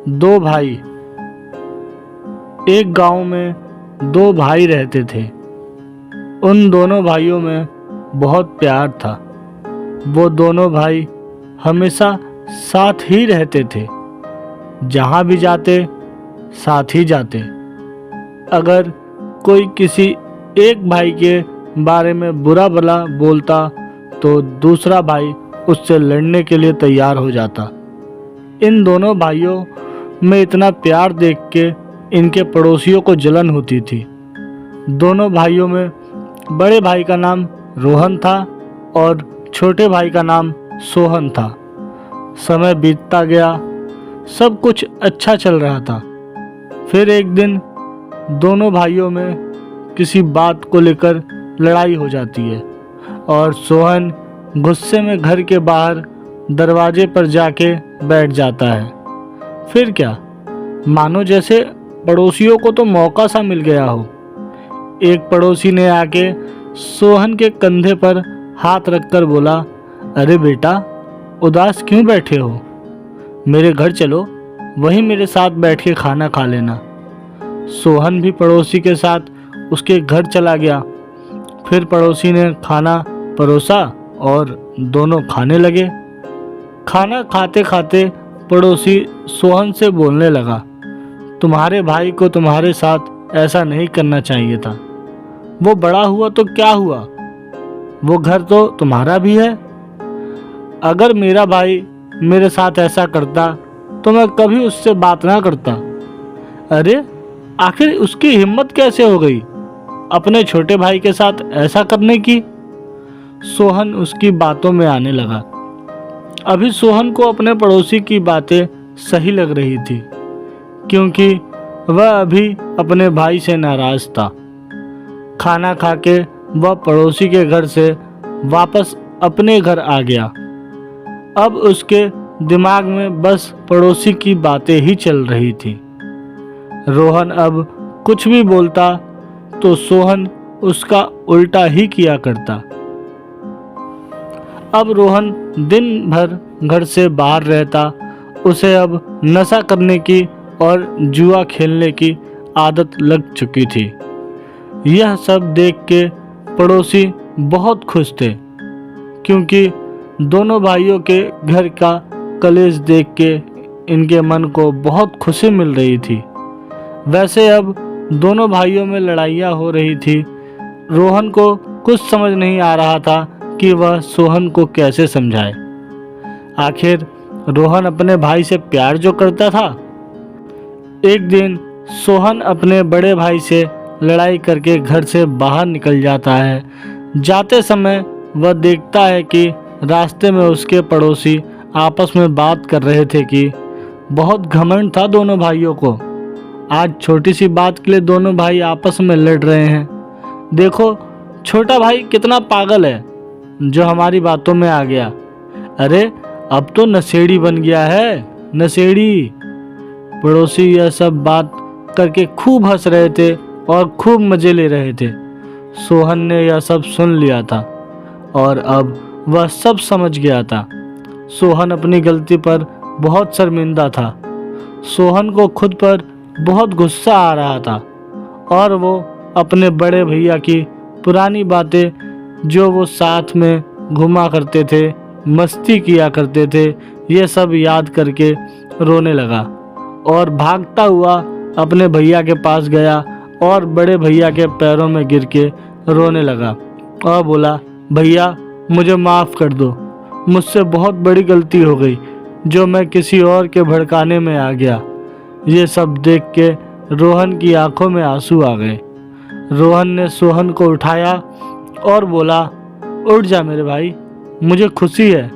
दो भाई। एक गांव में दो भाई रहते थे। उन दोनों भाइयों में बहुत प्यार था। वो दोनों भाई हमेशा साथ ही रहते थे। जहाँ भी जाते साथ ही जाते। अगर कोई किसी एक भाई के बारे में बुरा भला बोलता तो दूसरा भाई उससे लड़ने के लिए तैयार हो जाता। इन दोनों भाइयों में इतना प्यार देख के इनके पड़ोसियों को जलन होती थी। दोनों भाइयों में बड़े भाई का नाम रोहन था और छोटे भाई का नाम सोहन था। समय बीतता गया, सब कुछ अच्छा चल रहा था। फिर एक दिन दोनों भाइयों में किसी बात को लेकर लड़ाई हो जाती है और सोहन गुस्से में घर के बाहर दरवाजे पर जाके बैठ जाता है। फिर क्या, मानो जैसे पड़ोसियों को तो मौका सा मिल गया हो। एक पड़ोसी ने आके सोहन के कंधे पर हाथ रखकर बोला, अरे बेटा, उदास क्यों बैठे हो? मेरे घर चलो, वहीं मेरे साथ बैठ के खाना खा लेना। सोहन भी पड़ोसी के साथ उसके घर चला गया। फिर पड़ोसी ने खाना परोसा और दोनों खाने लगे। खाना खाते खाते पड़ोसी सोहन से बोलने लगा, तुम्हारे भाई को तुम्हारे साथ ऐसा नहीं करना चाहिए था। वो बड़ा हुआ तो क्या हुआ, वो घर तो तुम्हारा भी है। अगर मेरा भाई मेरे साथ ऐसा करता तो मैं कभी उससे बात ना करता। अरे आखिर उसकी हिम्मत कैसे हो गई अपने छोटे भाई के साथ ऐसा करने की? सोहन उसकी बातों में आने लगा। अभी सोहन को अपने पड़ोसी की बातें सही लग रही थी, क्योंकि वह अभी अपने भाई से नाराज था। खाना खा के वह पड़ोसी के घर से वापस अपने घर आ गया। अब उसके दिमाग में बस पड़ोसी की बातें ही चल रही थी। रोहन अब कुछ भी बोलता तो सोहन उसका उल्टा ही किया करता। अब रोहन दिन भर घर से बाहर रहता। उसे अब नशा करने की और जुआ खेलने की आदत लग चुकी थी। यह सब देख के पड़ोसी बहुत खुश थे, क्योंकि दोनों भाइयों के घर का कलेश देख के इनके मन को बहुत खुशी मिल रही थी। वैसे अब दोनों भाइयों में लड़ाइयाँ हो रही थी। रोहन को कुछ समझ नहीं आ रहा था कि वह सोहन को कैसे समझाए। आखिर रोहन अपने भाई से प्यार जो करता था। एक दिन सोहन अपने बड़े भाई से लड़ाई करके घर से बाहर निकल जाता है। जाते समय वह देखता है कि रास्ते में उसके पड़ोसी आपस में बात कर रहे थे कि बहुत घमंड था दोनों भाइयों को। आज छोटी सी बात के लिए दोनों भाई आपस में लड़ रहे हैं। देखो छोटा भाई कितना पागल है जो हमारी बातों में आ गया। अरे अब तो नशेड़ी बन गया है, नशेड़ी। पड़ोसी यह सब बात करके खूब हंस रहे थे और खूब मजे ले रहे थे। सोहन ने यह सब सुन लिया था और अब वह सब समझ गया था। सोहन अपनी गलती पर बहुत शर्मिंदा था। सोहन को खुद पर बहुत गुस्सा आ रहा था और वो अपने बड़े भैया की पुरानी बातें, जो वो साथ में घुमा करते थे, मस्ती किया करते थे, ये सब याद करके रोने लगा और भागता हुआ अपने भैया के पास गया और बड़े भैया के पैरों में गिर के रोने लगा और बोला, भैया मुझे माफ़ कर दो, मुझसे बहुत बड़ी गलती हो गई जो मैं किसी और के भड़काने में आ गया। ये सब देख के रोहन की आंखों में आंसू आ गए। रोहन ने सोहन को उठाया और बोला, उठ जा मेरे भाई, मुझे खुशी है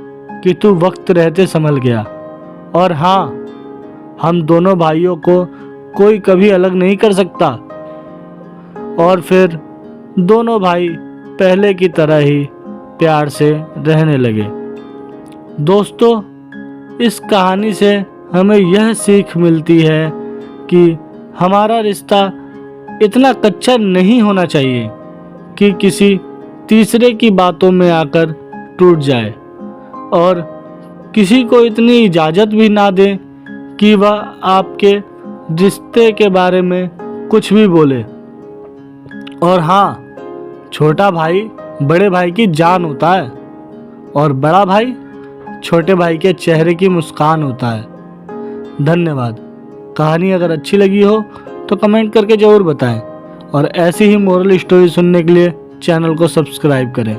कि तू वक्त रहते संभल गया। और हाँ, हम दोनों भाइयों को कोई कभी अलग नहीं कर सकता। और फिर दोनों भाई पहले की तरह ही प्यार से रहने लगे। दोस्तों, इस कहानी से हमें यह सीख मिलती है कि हमारा रिश्ता इतना कच्चा नहीं होना चाहिए कि किसी तीसरे की बातों में आकर टूट जाए, और किसी को इतनी इजाज़त भी ना दें कि वह आपके रिश्ते के बारे में कुछ भी बोले। और हाँ, छोटा भाई बड़े भाई की जान होता है और बड़ा भाई छोटे भाई के चेहरे की मुस्कान होता है। धन्यवाद। कहानी अगर अच्छी लगी हो तो कमेंट करके ज़रूर बताएं और ऐसी ही मोरल स्टोरी सुनने के लिए चैनल को सब्सक्राइब करें।